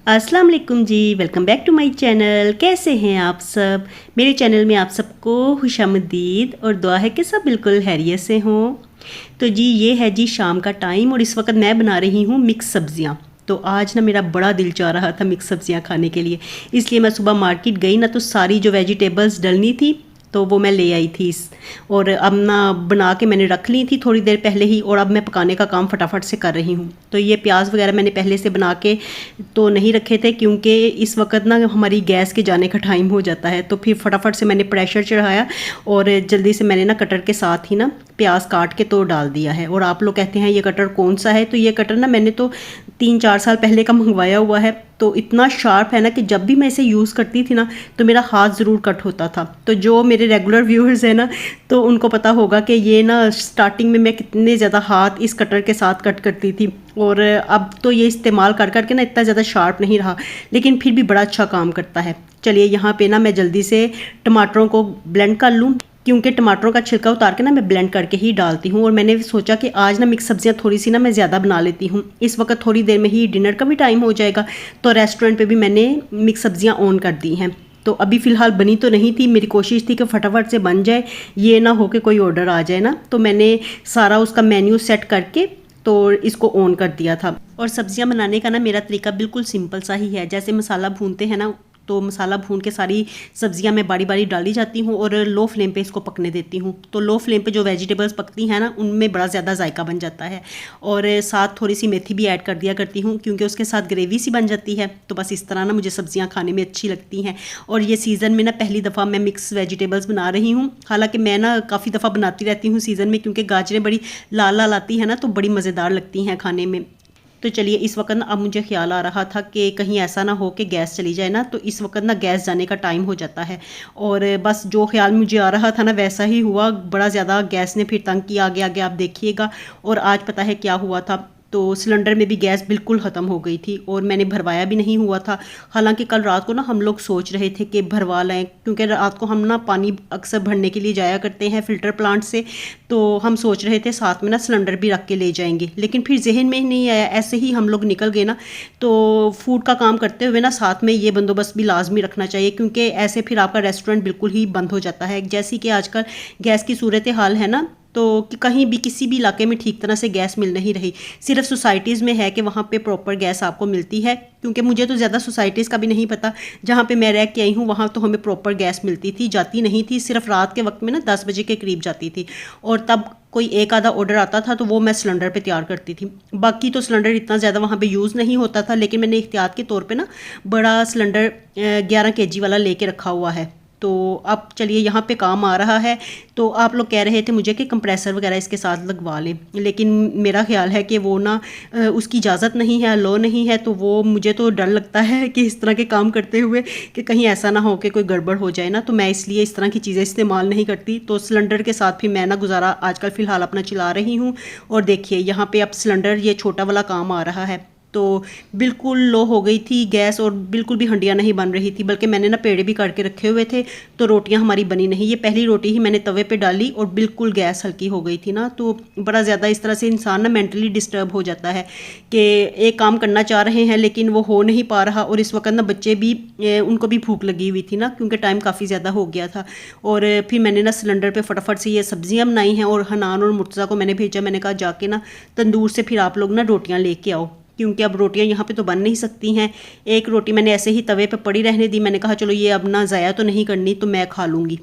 अस्सलाम वालेकुम जी। Welcome back to my channel. कैसे हैं आप सब? मेरे चैनल में आप सबको खुशामदीद और दुआ है कि सब बिल्कुल खैरियत से हों। तो जी ये है जी शाम का टाइम और इस वक्त मैं बना रही हूँ मिक्स सब्ज़ियाँ। तो आज ना मेरा बड़ा दिल चाह रहा था मिक्स सब्ज़ियाँ खाने के लिए, इसलिए मैं सुबह मार्केट गई ना, तो सारी जो वेजिटेबल्स डलनी थी तो वो मैं ले आई थी। और अब ना बना के मैंने रख ली थी थोड़ी देर पहले ही, और अब मैं पकाने का काम फटाफट से कर रही हूँ। तो ये प्याज वगैरह मैंने पहले से बना के तो नहीं रखे थे, क्योंकि इस वक्त ना हमारी गैस के जाने का टाइम हो जाता है। तो फिर फटाफट से मैंने प्रेशर चढ़ाया और जल्दी से मैंने ना कटर के साथ ही ना प्याज काट के तो डाल दिया है। और आप लोग कहते हैं ये कटर कौन सा है, तो ये कटर ना मैंने तो 3-4 साल पहले का मंगवाया हुआ है। तो इतना शार्प है ना कि जब भी मैं इसे यूज़ करती थी ना तो मेरा हाथ ज़रूर कट होता था। तो जो मेरे रेगुलर व्यूअर्स हैं ना, तो उनको पता होगा कि ये ना स्टार्टिंग में मैं कितने ज़्यादा हाथ इस कटर के साथ कट करती थी। और अब तो ये इस्तेमाल कर कर के ना इतना ज़्यादा शार्प नहीं रहा, लेकिन फिर भी बड़ा अच्छा काम करता है। चलिए यहाँ पे ना मैं जल्दी से टमाटरों को ब्लेंड कर लूँ, क्योंकि टमाटरों का छिलका उतार के ना मैं ब्लेंड करके ही डालती हूँ। और मैंने सोचा कि आज ना मिक्स सब्जियाँ थोड़ी सी ना मैं ज़्यादा बना लेती हूँ। इस वक्त थोड़ी देर में ही डिनर का भी टाइम हो जाएगा, तो रेस्टोरेंट पे भी मैंने मिक्स सब्जियाँ ऑन कर दी हैं। तो अभी फ़िलहाल बनी तो नहीं थी, मेरी कोशिश थी कि फटाफट से बन जाए, ये ना हो कि कोई ऑर्डर आ जाए ना। तो मैंने सारा उसका मेन्यू सेट करके तो इसको ऑन कर दिया था। और सब्जियां बनाने का ना मेरा तरीका बिल्कुल सिंपल सा ही है। जैसे मसाला भूनते हैं ना, तो मसाला भून के सारी सब्जियां मैं बारी बारी डाली जाती हूँ और लो फ्लेम पे इसको पकने देती हूँ। तो लो फ्लेम पे जो वेजिटेबल्स पकती हैं ना, उनमें बड़ा ज़्यादा जायका बन जाता है। और साथ थोड़ी सी मेथी भी ऐड कर दिया करती हूँ, क्योंकि उसके साथ ग्रेवी सी बन जाती है। तो बस इस तरह ना मुझे सब्जियाँ खाने में अच्छी लगती हैं। और ये सीज़न में ना पहली दफ़ा मैं मिक्स वेजिटेबल्स बना रही हूँ। हालाँकि मैं ना काफ़ी दफ़ा बनाती रहती हूँ सीज़न में, क्योंकि गाजरें बड़ी लाल लाल आती हैं ना, तो बड़ी मज़ेदार लगती हैं खाने में। तो चलिए इस वक्त ना अब मुझे ख्याल आ रहा था कि कहीं ऐसा ना हो कि गैस चली जाए ना, तो इस वक्त ना गैस जाने का टाइम हो जाता है। और बस जो ख्याल मुझे आ रहा था ना वैसा ही हुआ। बड़ा ज़्यादा गैस ने फिर तंग किया, आगे आगे आप देखिएगा। और आज पता है क्या हुआ था, तो सिलेंडर में भी गैस बिल्कुल ख़त्म हो गई थी और मैंने भरवाया भी नहीं हुआ था। हालांकि कल रात को ना हम लोग सोच रहे थे कि भरवा लें, क्योंकि रात को हम ना पानी अक्सर भरने के लिए जाया करते हैं फ़िल्टर प्लांट से। तो हम सोच रहे थे साथ में ना सिलेंडर भी रख के ले जाएंगे, लेकिन फिर जहन में ही नहीं आया। ऐसे ही हम लोग निकल गए ना। तो फूड का काम करते हुए ना साथ में ये बंदोबस्त भी लाजमी रखना चाहिए, क्योंकि ऐसे फिर आपका रेस्टोरेंट बिल्कुल ही बंद हो जाता है। जैसी कि आजकल गैस की सूरत हाल है ना, तो कि कहीं भी किसी भी इलाके में ठीक तरह से गैस मिल नहीं रही। सिर्फ सोसाइटीज़ में है कि वहाँ पे प्रॉपर गैस आपको मिलती है, क्योंकि मुझे तो ज़्यादा सोसाइटीज़ का भी नहीं पता। जहाँ पे मैं रह के आई हूँ वहाँ तो हमें प्रॉपर गैस मिलती थी, जाती नहीं थी। सिर्फ रात के वक्त में ना 10 बजे के करीब जाती थी, और तब कोई एक आधा ऑर्डर आता था तो वो मैं सिलेंडर पे तैयार करती थी। बाकी तो सिलेंडर इतना ज़्यादा वहाँ पे यूज़ नहीं होता था, लेकिन मैंने एहतियात के तौर पे ना बड़ा सिलेंडर 11 kg वाला लेके रखा हुआ है। तो अब चलिए यहाँ पे काम आ रहा है। तो आप लोग कह रहे थे मुझे कि कंप्रेसर वगैरह इसके साथ लगवा लें, लेकिन मेरा ख्याल है कि वो ना उसकी इजाज़त नहीं है, लो नहीं है। तो वो मुझे तो डर लगता है कि इस तरह के काम करते हुए कि कहीं ऐसा ना हो कि कोई गड़बड़ हो जाए ना, तो मैं इसलिए इस तरह की चीज़ें इस्तेमाल नहीं करती। तो सिलेंडर के साथ फिर मैं ना गुजारा आजकल फ़िलहाल अपना चला रही हूँ। और देखिए यहाँ पे अब सिलेंडर ये छोटा वाला काम आ रहा है। तो बिल्कुल लो हो गई थी गैस और बिल्कुल भी हंडियाँ नहीं बन रही थी, बल्कि मैंने ना पेड़े भी करके रखे हुए थे, तो रोटियां हमारी बनी नहीं। ये पहली रोटी ही मैंने तवे पे डाली और बिल्कुल गैस हल्की हो गई थी ना। तो बड़ा ज़्यादा इस तरह से इंसान ना मेंटली डिस्टर्ब हो जाता है कि एक काम करना चाह रहे हैं लेकिन वो हो नहीं पा रहा। और इस वक्त ना बच्चे भी उनको भी भूख लगी हुई थी ना, क्योंकि टाइम काफ़ी ज़्यादा हो गया था। और फिर मैंने ना सिलेंडर पर फटाफट से ये सब्जियाँ बनाई हैं, और हनान और मुर्तज़ा को मैंने भेजा। मैंने कहा जाके ना तंदूर से फिर आप लोग ना रोटियाँ लेके आओ, क्योंकि अब रोटियां यहाँ पे तो बन नहीं सकती हैं। एक रोटी मैंने ऐसे ही तवे पे पड़ी रहने दी। मैंने कहा चलो ये अब ना ज़ाया तो नहीं करनी, तो मैं खा लूँगी।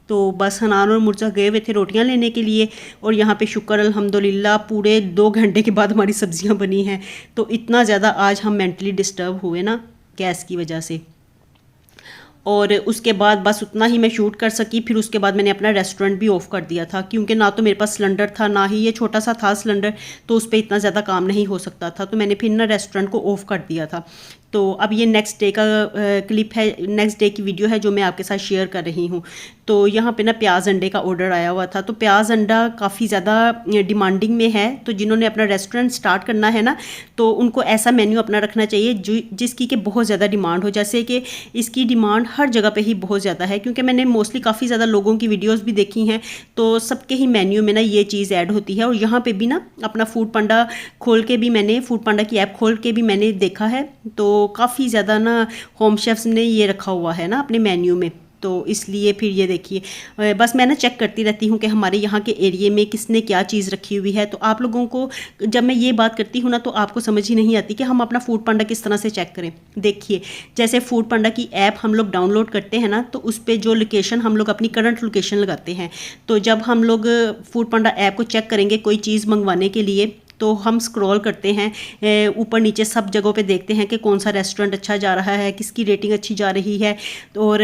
तो बस हनान और मुर्जा गए हुए थे रोटियां लेने के लिए, और यहाँ पे शुक्र अल्हम्दुलिल्लाह पूरे 2 घंटे के बाद हमारी सब्जियां बनी हैं। तो इतना ज़्यादा आज हम मेंटली डिस्टर्ब हुए ना गैस की वजह से। और उसके बाद बस उतना ही मैं शूट कर सकी। फिर उसके बाद मैंने अपना रेस्टोरेंट भी ऑफ़ कर दिया था, क्योंकि ना तो मेरे पास सिलेंडर था, ना ही ये छोटा सा था सिलेंडर, तो उस पर इतना ज़्यादा काम नहीं हो सकता था। तो मैंने फिर ना रेस्टोरेंट को ऑफ़ कर दिया था। तो अब ये नेक्स्ट डे का क्लिप है, नेक्स्ट डे की वीडियो है जो मैं आपके साथ शेयर कर रही हूँ। तो यहाँ पे ना प्याज अंडे का ऑर्डर आया हुआ था। तो प्याज अंडा काफ़ी ज़्यादा डिमांडिंग में है, तो जिन्होंने अपना रेस्टोरेंट स्टार्ट करना है ना, तो उनको ऐसा मेन्यू अपना रखना चाहिए जिसकी कि बहुत ज़्यादा डिमांड हो। जैसे कि इसकी डिमांड हर जगह पे ही बहुत ज़्यादा है, क्योंकि मैंने मोस्टली काफ़ी ज़्यादा लोगों की वीडियोस भी देखी हैं, तो सबके ही मेन्यू में ना ये चीज़ ऐड होती है। और यहाँ पे भी ना अपना फूड पांडा खोल के भी मैंने फूड पांडा की ऐप खोल के भी मैंने देखा है। तो तो काफ़ी ज़्यादा ना होम शेफ्स ने ये रखा हुआ है ना अपने मेन्यू में, तो इसलिए फिर ये देखिए बस मैं ना चेक करती रहती हूँ कि हमारे यहाँ के एरिए में किसने क्या चीज़ रखी हुई है। तो आप लोगों को जब मैं ये बात करती हूँ ना तो आपको समझ ही नहीं आती कि हम अपना फूड पांडा किस तरह से चेक करें। देखिए जैसे फूड पांडा की ऐप हम लोग डाउनलोड करते हैं ना, तो उस पर जो लोकेशन हम लोग अपनी करंट लोकेशन लगाते हैं, तो जब हम लोग फूड पांडा ऐप को चेक करेंगे कोई चीज़ मंगवाने के लिए, तो हम स्क्रॉल करते हैं ऊपर नीचे सब जगहों पे देखते हैं कि कौन सा रेस्टोरेंट अच्छा जा रहा है, किसकी रेटिंग अच्छी जा रही है, और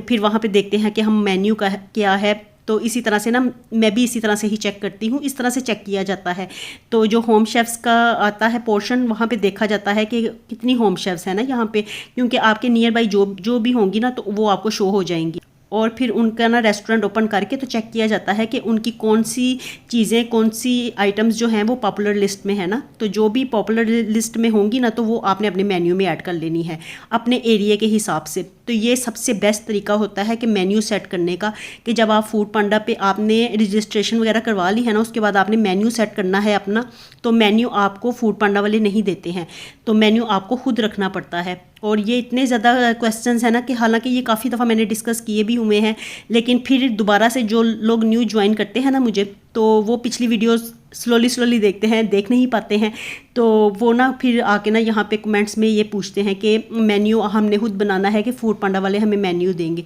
फिर वहाँ पे देखते हैं कि हम मेन्यू का क्या है। तो इसी तरह से ना मैं भी इसी तरह से ही चेक करती हूँ, इस तरह से चेक किया जाता है। तो जो होम शेफ्स का आता है पोर्शन, वहाँ पे देखा जाता है कि कितनी होम शेफ्स है ना यहाँ पे, क्योंकि आपके नियर बाई जो भी होंगी ना तो वो आपको शो हो जाएंगी। और फिर उनका ना रेस्टोरेंट ओपन करके तो चेक किया जाता है कि उनकी कौन सी चीज़ें, कौन सी आइटम्स जो हैं वो पॉपुलर लिस्ट में है ना, तो जो भी पॉपुलर लिस्ट में होंगी ना तो वो आपने अपने मेन्यू में ऐड कर लेनी है अपने एरिया के हिसाब से। तो ये सबसे बेस्ट तरीका होता है कि मेन्यू सेट करने का, कि जब आप फूड पांडा पे आपने रजिस्ट्रेशन वगैरह करवा ली है ना, उसके बाद आपने मेन्यू सेट करना है अपना, तो मेन्यू आपको फूड पांडा वाले नहीं देते हैं, तो मेन्यू आपको खुद रखना पड़ता है। और ये इतने ज़्यादा क्वेश्चंस हैं ना कि हालांकि ये काफ़ी दफ़ा मैंने डिस्कस किए भी हुए हैं, लेकिन फिर दोबारा से जो लोग न्यू ज्वाइन करते हैं ना मुझे, तो वो पिछली वीडियोस स्लोली देखते हैं, देख नहीं पाते हैं, तो वो ना फिर आके ना यहाँ पे कमेंट्स में ये पूछते हैं कि मेन्यू हमने खुद बनाना है कि फूड पांडा वाले हमें मेन्यू देंगे।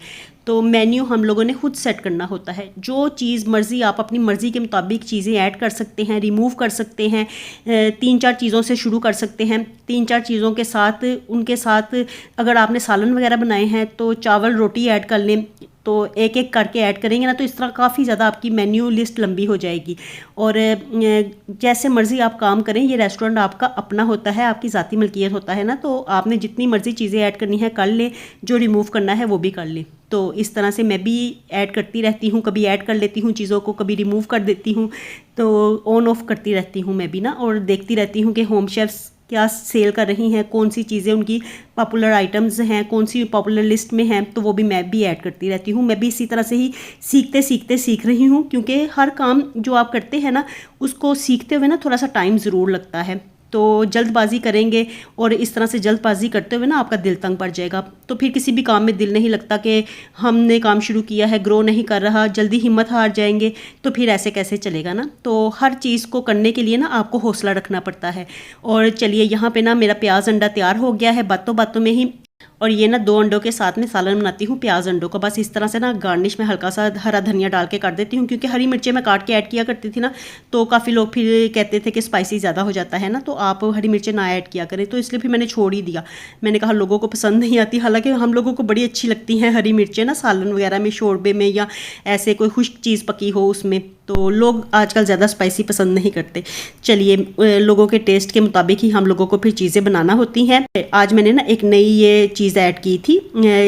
तो मेन्यू हम लोगों ने खुद सेट करना होता है। जो चीज़ मर्ज़ी आप अपनी मर्ज़ी के मुताबिक चीज़ें ऐड कर सकते हैं, रिमूव कर सकते हैं, 3-4 चीज़ों से शुरू कर सकते हैं। 3-4 चीज़ों के साथ, उनके साथ अगर आपने सालन वगैरह बनाए हैं तो चावल रोटी ऐड कर लें, तो एक एक करके ऐड करेंगे ना तो इस तरह काफ़ी ज़्यादा आपकी मेन्यू लिस्ट लंबी हो जाएगी। और जैसे मर्ज़ी आप काम करें, ये रेस्टोरेंट आपका अपना होता है, आपकी ज़ाती मलकियत होता है ना, तो आपने जितनी मर्ज़ी चीज़ें ऐड करनी है कर ले, जो रिमूव करना है वो भी कर ले। तो इस तरह से मैं भी ऐड करती रहती हूँ, कभी ऐड कर लेती हूँ चीज़ों को, कभी रिमूव कर देती हूँ, तो ऑन ऑफ करती रहती हूँ मैं भी ना, और देखती रहती हूँ कि होम शेफ्स क्या सेल कर रही हैं, कौन सी चीज़ें उनकी पॉपुलर आइटम्स हैं, कौन सी पॉपुलर लिस्ट में हैं, तो वो भी मैं भी ऐड करती रहती हूँ। मैं भी इसी तरह से ही सीख रही हूँ, क्योंकि हर काम जो आप करते हैं ना उसको सीखते हुए ना थोड़ा सा टाइम ज़रूर लगता है। तो जल्दबाजी करेंगे और इस तरह से जल्दबाजी करते हुए ना आपका दिल तंग पड़ जाएगा, तो फिर किसी भी काम में दिल नहीं लगता कि हमने काम शुरू किया है, ग्रो नहीं कर रहा, जल्दी हिम्मत हार जाएंगे, तो फिर ऐसे कैसे चलेगा ना। तो हर चीज़ को करने के लिए ना आपको हौसला रखना पड़ता है। और चलिए यहाँ पे ना मेरा प्याज अंडा तैयार हो गया है बातों बातों में ही, और ये ना 2 अंडों के साथ में सालन बनाती हूँ प्याज अंडों का। बस इस तरह से ना गार्निश में हल्का सा हरा धनिया डाल के कर देती हूँ, क्योंकि हरी मिर्चें मैं काट के ऐड किया करती थी ना, तो काफ़ी लोग फिर कहते थे कि स्पाइसी ज़्यादा हो जाता है ना, तो आप हरी मिर्चें ना ऐड किया करें, तो इसलिए फिर मैंने छोड़ ही दिया। मैंने कहा लोगों को पसंद नहीं आती, हालांकि हम लोगों को बड़ी अच्छी लगती हैं हरी मिर्चें ना, सालन वगैरह में, शोरबे में, या ऐसे कोई खुश्क चीज़ पकी हो उसमें, तो लोग आजकल ज़्यादा स्पाइसी पसंद नहीं करते। चलिए लोगों के टेस्ट के मुताबिक ही हम लोगों को फिर चीज़ें बनाना होती हैं। आज मैंने ना एक नई ये चीज़ ऐड की थी,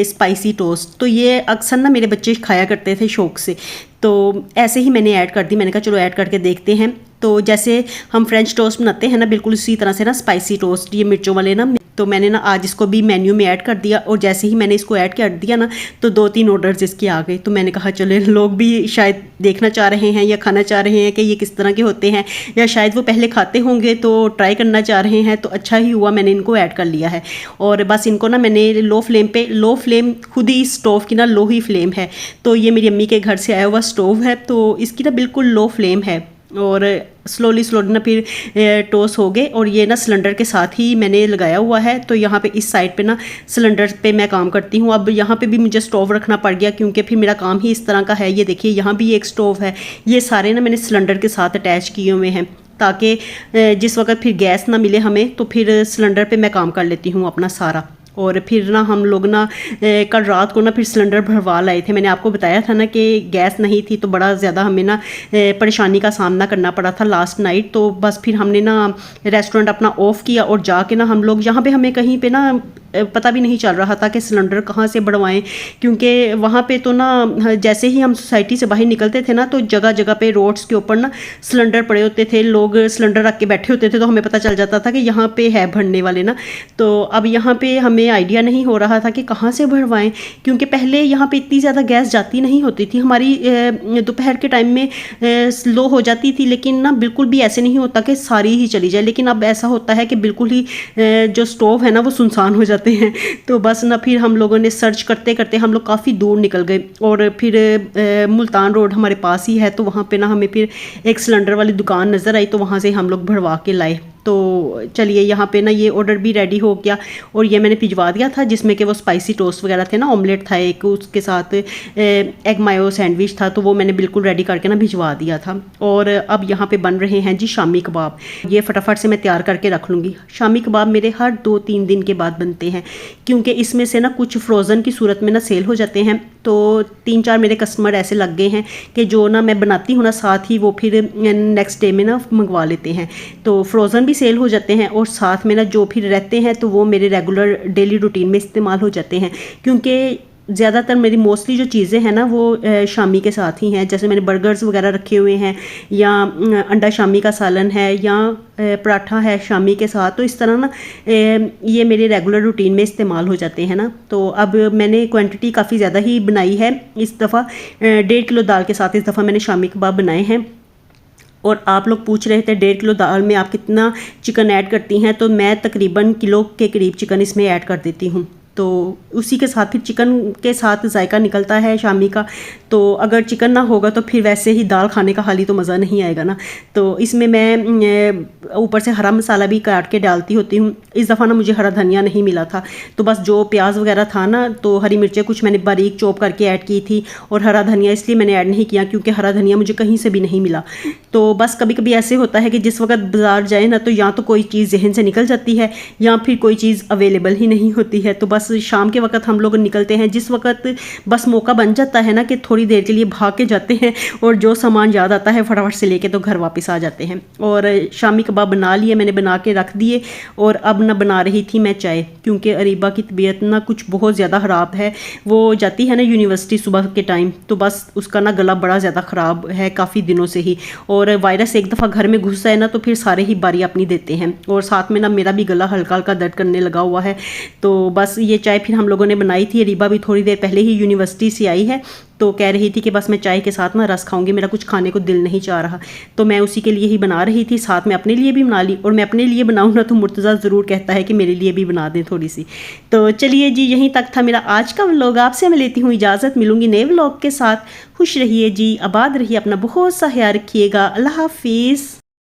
स्पाइसी टोस्ट, तो ये अक्सर ना मेरे बच्चे खाया करते थे शौक से, तो ऐसे ही मैंने ऐड कर दी। मैंने कहा चलो ऐड करके देखते हैं। तो जैसे हम फ्रेंच टोस्ट बनाते हैं ना, बिल्कुल इसी तरह से ना स्पाइसी टोस्ट, ये मिर्चों वाले ना, तो मैंने ना आज इसको भी मेन्यू में ऐड कर दिया। और जैसे ही मैंने इसको ऐड कर दिया ना तो 2-3 ऑर्डर्स इसके आ गए। तो मैंने कहा चलो लोग भी शायद देखना चाह रहे हैं या खाना चाह रहे हैं कि ये किस तरह के होते हैं, या शायद वो पहले खाते होंगे तो ट्राई करना चाह रहे हैं, तो अच्छा ही हुआ मैंने इनको ऐड कर लिया है। और बस इनको ना मैंने लो फ्लेम खुद ही स्टोव की ना लो ही फ्लेम है, तो ये मेरी अम्मी के घर से आया हुआ स्टोव है, तो इसकी ना बिल्कुल लो फ्लेम है, और स्लोली ना फिर टोस्ट हो गए। और ये ना सिलेंडर के साथ ही मैंने लगाया हुआ है, तो यहाँ पे इस साइड पे ना सिलेंडर पे मैं काम करती हूँ। अब यहाँ पे भी मुझे स्टोव रखना पड़ गया, क्योंकि फिर मेरा काम ही इस तरह का है। ये देखिए यहाँ भी एक स्टोव है, ये सारे ना मैंने सिलेंडर के साथ अटैच किए हुए हैं, ताकि जिस वक्त फिर गैस ना मिले हमें, तो फिर सिलेंडर पर मैं काम कर लेती हूँ अपना सारा। और फिर ना हम लोग ना कल रात को ना फिर सिलेंडर भरवा लाए थे। मैंने आपको बताया था ना कि गैस नहीं थी, तो बड़ा ज़्यादा हमें ना परेशानी का सामना करना पड़ा था लास्ट नाइट। तो बस फिर हमने ना रेस्टोरेंट अपना ऑफ़ किया और जाके ना हम लोग यहाँ पे हमें कहीं पे ना पता भी नहीं चल रहा था कि सिलेंडर कहाँ से बढ़वाएं, क्योंकि वहाँ पे तो ना जैसे ही हम सोसाइटी से बाहर निकलते थे ना तो जगह जगह पे रोड्स के ऊपर ना सिलेंडर पड़े होते थे, लोग सिलेंडर रख के बैठे होते थे, तो हमें पता चल जाता था कि यहाँ पे है भरने वाले ना। तो अब यहाँ पे हमें आइडिया नहीं हो रहा था कि कहाँ से भरवाएं, क्योंकि पहले यहाँ पे इतनी ज़्यादा गैस जाती नहीं होती थी हमारी, दोपहर के टाइम में स्लो हो जाती थी, लेकिन ना बिल्कुल भी ऐसे नहीं होता कि सारी ही चली जाए। लेकिन अब ऐसा होता है कि बिल्कुल ही जो स्टोव है ना वो सुनसान हो जाते हैं। तो बस ना फिर हम लोगों ने सर्च करते करते हम लोग काफ़ी दूर निकल गए, और फिर मुल्तान रोड हमारे पास ही है, तो वहाँ पे ना हमें फिर एक सिलेंडर वाली दुकान नज़र आई, तो वहाँ से हम लोग भरवा के लाए। तो चलिए यहाँ पे ना ये ऑर्डर भी रेडी हो गया, और ये मैंने भिजवा दिया था, जिसमें कि वो स्पाइसी टोस्ट वगैरह थे ना, ऑमलेट था एक, उसके साथ एग मायो सैंडविच था, तो वो मैंने बिल्कुल रेडी करके ना भिजवा दिया था। और अब यहाँ पे बन रहे हैं जी शामी कबाब। ये फटाफट से मैं तैयार करके रख लूँगी। शामी कबाब मेरे हर 2-3 दिन के बाद बनते हैं, क्योंकि इसमें से ना कुछ फ्रोज़न की सूरत में ना सेल हो जाते हैं। तो 3-4 मेरे कस्टमर ऐसे लग गए हैं कि जो ना मैं बनाती हूँ ना, साथ ही वो फिर नेक्स्ट डे में ना मंगवा लेते हैं। तो फ्रोज़न भी सेल हो जाते हैं, और साथ में ना जो फिर रहते हैं तो वो मेरे रेगुलर डेली रूटीन में इस्तेमाल हो जाते हैं, क्योंकि ज़्यादातर मेरी मोस्टली जो चीज़ें हैं ना वो शामी के साथ ही हैं। जैसे मैंने बर्गर्स वगैरह रखे हुए हैं, या अंडा शामी का सालन है, या पराठा है शामी के साथ। तो इस तरह ना ये मेरे रेगुलर रूटीन में इस्तेमाल हो जाते हैं ना। तो अब मैंने क्वांटिटी काफ़ी ज़्यादा ही बनाई है इस दफ़ा, 1.5 किलो दाल के साथ इस दफ़ा मैंने शामी कबाब बनाए हैं। और आप लोग पूछ रहे थे 1.5 किलो दाल में आप कितना चिकन ऐड करती हैं, तो मैं तकरीबन किलो के करीब चिकन इसमें ऐड कर देती हूँ। तो उसी के साथ फिर चिकन के साथ जायका निकलता है शामी का। तो अगर चिकन ना होगा तो फिर वैसे ही दाल खाने का हाली तो मज़ा नहीं आएगा ना। तो इसमें मैं ऊपर से हरा मसाला भी काट के डालती होती हूँ। इस दफ़ा ना मुझे हरा धनिया नहीं मिला था, तो बस जो प्याज वगैरह था ना, तो हरी मिर्चें कुछ मैंने बारीक चॉप करके ऐड की थी, और हरा धनिया इसलिए मैंने ऐड नहीं किया क्योंकि हरा धनिया मुझे कहीं से भी नहीं मिला। तो बस कभी कभी ऐसे होता है कि जिस वक्त बाज़ार जाए ना, तो या तो कोई चीज़ जहन से निकल जाती है, या फिर कोई चीज़ अवेलेबल ही नहीं होती है। तो बस शाम के वक्त हम लोग निकलते हैं, जिस वक्त बस मौका बन जाता है ना कि थोड़ी देर के लिए भाग के जाते हैं, और जो सामान याद आता है फटाफट से लेके तो घर वापस आ जाते हैं। और शामी कबाब बना लिए मैंने, बना के रख दिए, और अब ना बना रही थी मैं चाय, क्योंकि अरीबा की तबीयत ना कुछ बहुत ज़्यादा ख़राब है। वो जाती है ना यूनिवर्सिटी सुबह के टाइम, तो बस उसका ना गला बड़ा ज़्यादा ख़राब है काफ़ी दिनों से ही, और वायरस एक दफ़ा घर में घुस जाए ना तो फिर सारे ही बारी अपनी देते हैं। और साथ में ना मेरा भी गला हल्का हल्का दर्द करने लगा हुआ है। तो बस ये चाय फिर हम लोगों ने बनाई थी। रीबा भी थोड़ी देर पहले ही यूनिवर्सिटी से आई है, तो कह रही थी कि बस मैं चाय के साथ ना रस खाऊंगी, मेरा कुछ खाने को दिल नहीं चाह रहा। तो मैं उसी के लिए ही बना रही थी, साथ में अपने लिए भी बना ली। और मैं अपने लिए बनाऊँ ना तो मुर्तज़ा ज़रूर कहता है कि मेरे लिए भी बना दें थोड़ी सी। तो चलिए जी, यहीं तक था मेरा आज का व्लॉग। आपसे मैं लेती हूँ इजाज़त, मिलूंगी नए व्लॉग के साथ। खुश रहिए जी, आबाद रहिए, अपना बहुत सा ख्याल रखिएगा। अल्लाह हाफिज़।